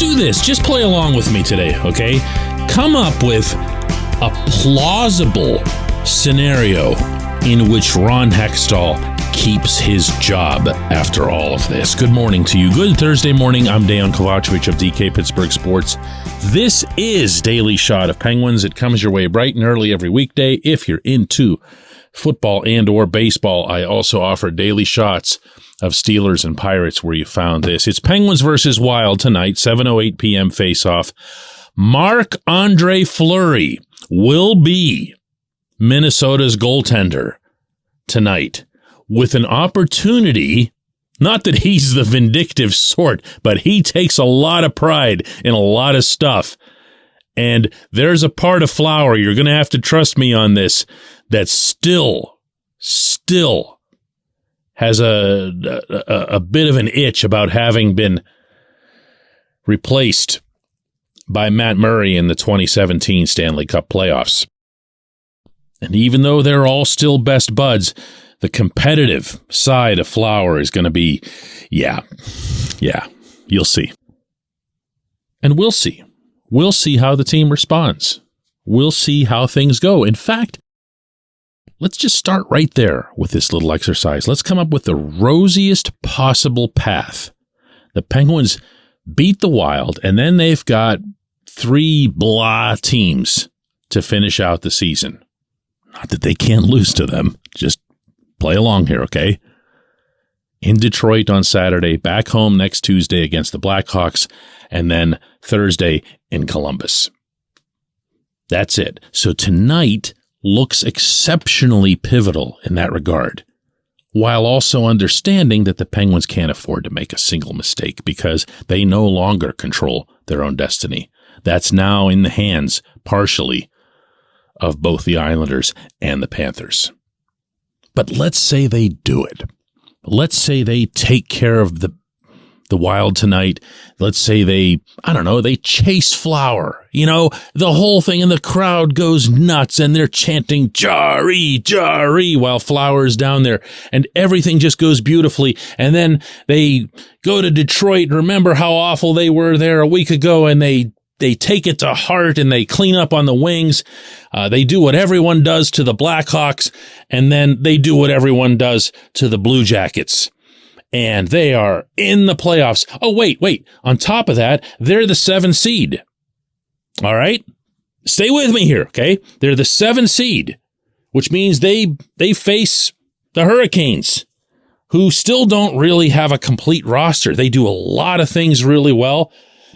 do this. Just play along with me today, okay? Come up with a plausible scenario in which Ron Hextall keeps his job after all of this. Good morning to you. Good Thursday morning. I'm Dejan Kovacevic of DK Pittsburgh Sports. This is Daily Shot of Penguins. It comes your way bright and early every weekday. If you're into football and or baseball, I also offer daily shots of Steelers and Pirates where you found this. It's Penguins versus Wild tonight, 7:08 p.m. face-off. Marc-Andre Fleury will be Minnesota's goaltender tonight with an opportunity, not that he's the vindictive sort, but he takes a lot of pride in a lot of stuff. And there's a part of Flower, you're going to have to trust me on this, that still has a bit of an itch about having been replaced by Matt Murray in the 2017 Stanley Cup playoffs. And even though they're all still best buds, the competitive side of Flower is going to be, yeah, you'll see. And we'll see. We'll see how the team responds. We'll see how things go. In fact, let's just start right there with this little exercise. Let's come up with the rosiest possible path. The Penguins beat the Wild, and then they've got 3 blah teams to finish out the season. Not that they can't lose to them. Just play along here, okay? In Detroit on Saturday, back home next Tuesday against the Blackhawks, and then Thursday in Columbus. That's it. So tonight looks exceptionally pivotal in that regard, while also understanding that the Penguins can't afford to make a single mistake because they no longer control their own destiny. That's now in the hands, partially, of both the Islanders and the Panthers. But let's say they do it. Let's say they take care of the Wild tonight. Let's say they chase Flower. You know, the whole thing, and the crowd goes nuts, and they're chanting, Jarry, Jarry, while Flower's down there, and everything just goes beautifully. And then they go to Detroit, remember how awful they were there a week ago, and they take it to heart, and they clean up on the wings. They do what everyone does to the Blackhawks, and then they do what everyone does to the Blue Jackets. And they are in the playoffs. Oh, wait. On top of that, they're the 7 seed. All right? Stay with me here, okay? They're the 7 seed, which means they face the Hurricanes, who still don't really have a complete roster. They do a lot of things really well,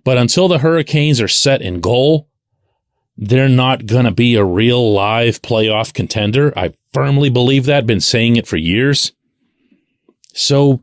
but until the Hurricanes are set in goal, they're not going to be a real live playoff contender. I firmly believe that. Been saying it for years. So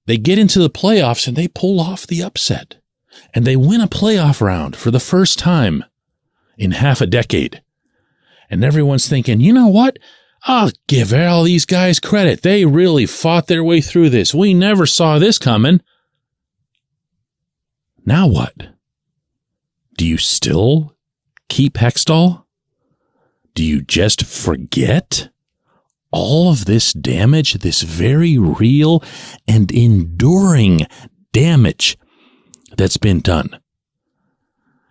they get into the playoffs and they pull off the upset. And they win a playoff round for the first time in half a decade. And everyone's thinking, you know what? I'll give all these guys credit. They really fought their way through this. We never saw this coming. Now what? Do you still keep Hextall? Do you just forget all of this damage, this very real and enduring damage that's been done?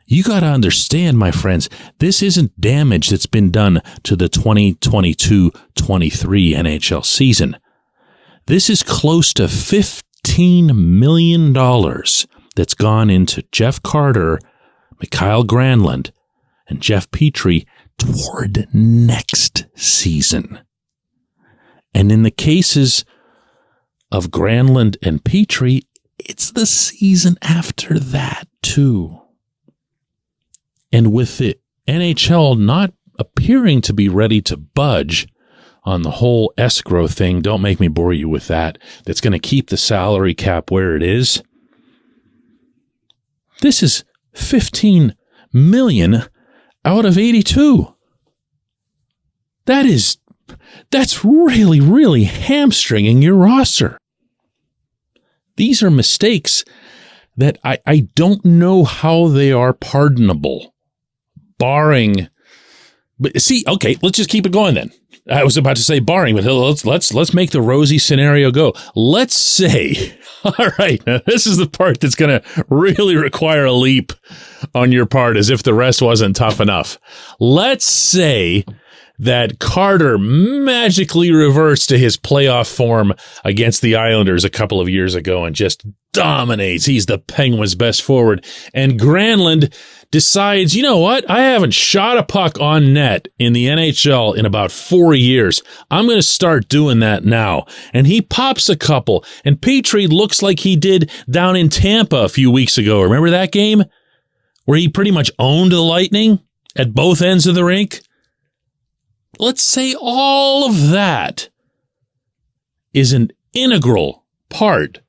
You got to understand, my friends, this isn't damage that's been done to the 2022-23 NHL season. This is close to $15 million that's gone into Jeff Carter, Mikael Granlund, and Jeff Petrie toward next season. And in the cases of Granlund and Petrie, it's the season after that, too. And with the NHL not appearing to be ready to budge on the whole escrow thing, don't make me bore you with that, that's going to keep the salary cap where it is. This is $15 million out of 82. That's really, really hamstringing your roster. These are mistakes that I don't know how they are pardonable, barring. But see, okay, let's just keep it going then. I was about to say barring, but let's make the rosy scenario go. Let's say, all right, now this is the part that's going to really require a leap on your part, as if the rest wasn't tough enough. Let's say that Carter magically reverts to his playoff form against the Islanders a couple of years ago and just dominates. He's the Penguins' best forward. And Granlund decides, you know what? I haven't shot a puck on net in the NHL in about 4 years. I'm going to start doing that now. And he pops a couple. And Petrie looks like he did down in Tampa a few weeks ago. Remember that game? Where he pretty much owned the Lightning at both ends of the rink? Let's say all of that is an integral part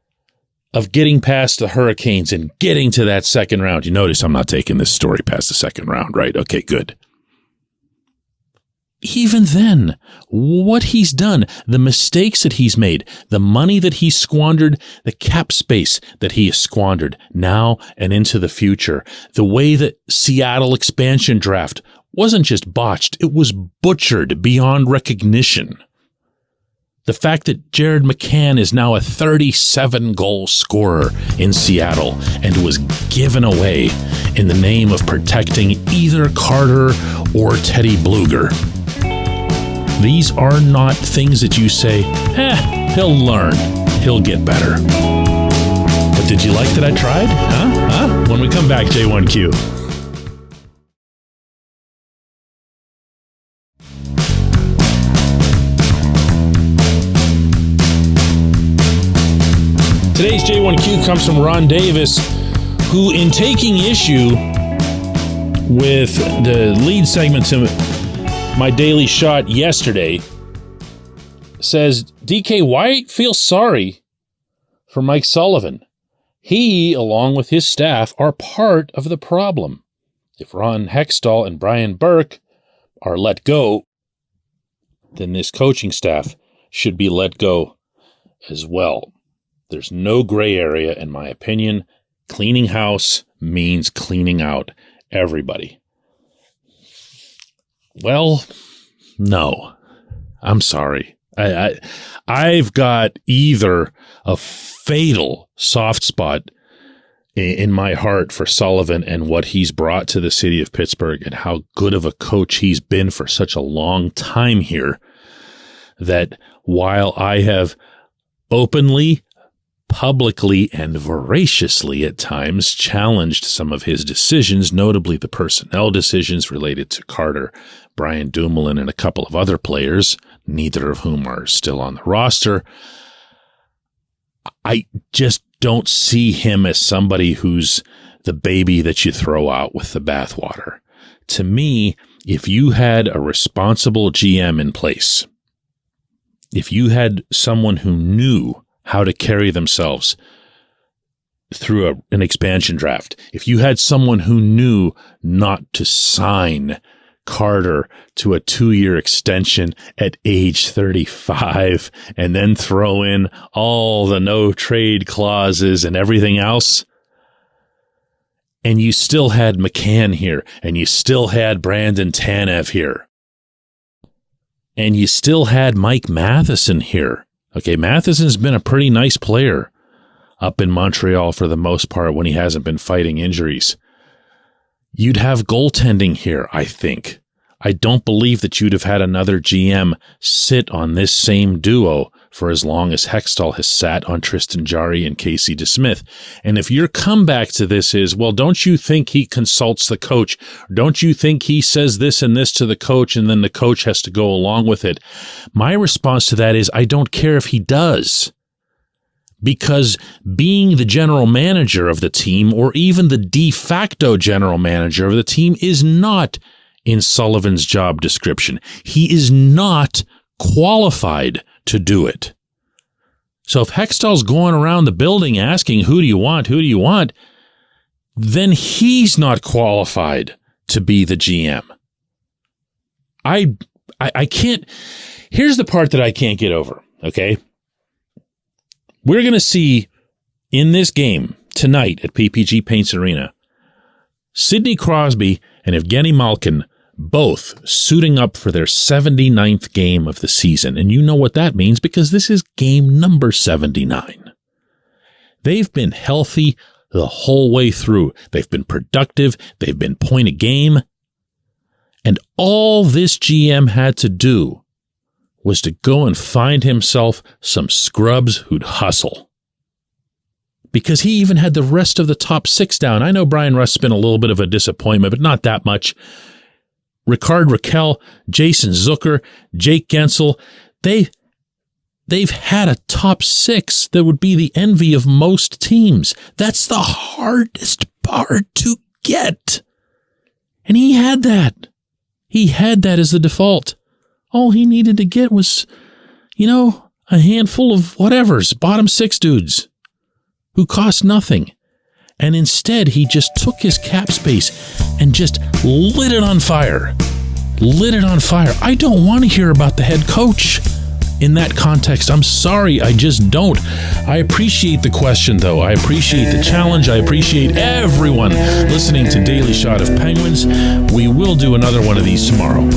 of getting past the Hurricanes and getting to that second round. You notice I'm not taking this story past the second round, right? Okay, good. Even then, what he's done, the mistakes that he's made, the money that he squandered, the cap space that he has squandered now and into the future, the way that Seattle expansion draft wasn't just botched, it was butchered beyond recognition. The fact that Jared McCann is now a 37-goal scorer in Seattle and was given away in the name of protecting either Carter or Teddy Bluger. These are not things that you say, he'll learn, he'll get better. But did you like that I tried? Huh? When we come back, J1Q. Today's J1Q comes from Ron Davis, who, in taking issue with the lead segment to my Daily Shot yesterday, says, DK, why feel sorry for Mike Sullivan? He, along with his staff, are part of the problem. If Ron Hextall and Brian Burke are let go, then this coaching staff should be let go as well. There's no gray area, in my opinion. Cleaning house means cleaning out everybody. Well, no. I'm sorry. I've got either a fatal soft spot in my heart for Sullivan and what he's brought to the city of Pittsburgh and how good of a coach he's been for such a long time here, that while I have openly, publicly, and voraciously at times challenged some of his decisions, notably the personnel decisions related to Carter, Brian Dumoulin, and a couple of other players, neither of whom are still on the roster, I just don't see him as somebody who's the baby that you throw out with the bathwater. To me, if you had a responsible GM in place, if you had someone who knew how to carry themselves through an expansion draft, if you had someone who knew not to sign Carter to a 2-year extension at age 35 and then throw in all the no trade clauses and everything else, and you still had McCann here, and you still had Brandon Tanev here, and you still had Mike Matheson here. Okay, Matheson's been a pretty nice player up in Montreal for the most part when he hasn't been fighting injuries. You'd have goaltending here, I think. I don't believe that you'd have had another GM sit on this same duo for as long as Hextall has sat on Tristan Jarry and Casey DeSmith. And if your comeback to this is, well, don't you think he consults the coach? Don't you think he says this and this to the coach and then the coach has to go along with it? My response to that is, I don't care if he does. Because being the general manager of the team, or even the de facto general manager of the team, is not in Sullivan's job description. He is not qualified to do it. So if Hextall's going around the building asking, who do you want, then he's not qualified to be the GM. I can't, here's the part that I can't get over, okay? We're going to see in this game tonight at PPG Paints Arena, Sidney Crosby and Evgeny Malkin both suiting up for their 79th game of the season. And you know what that means because this is game number 79. They've been healthy the whole way through. They've been productive. They've been point a game. And all this GM had to do was to go and find himself some scrubs who'd hustle. Because he even had the rest of the top 6 down. I know Brian Rust's been a little bit of a disappointment, but not that much. Ricard Raquel, Jason Zucker, Jake Gensel, they've had a top 6 that would be the envy of most teams. That's the hardest part to get. And he had that. He had that as the default. All he needed to get was, a handful of whatevers, bottom 6 dudes who cost nothing. And instead, he just took his cap space and just lit it on fire. Lit it on fire. I don't want to hear about the head coach in that context. I'm sorry, I just don't. I appreciate the question, though. I appreciate the challenge. I appreciate everyone listening to Daily Shot of Penguins. We will do another one of these tomorrow.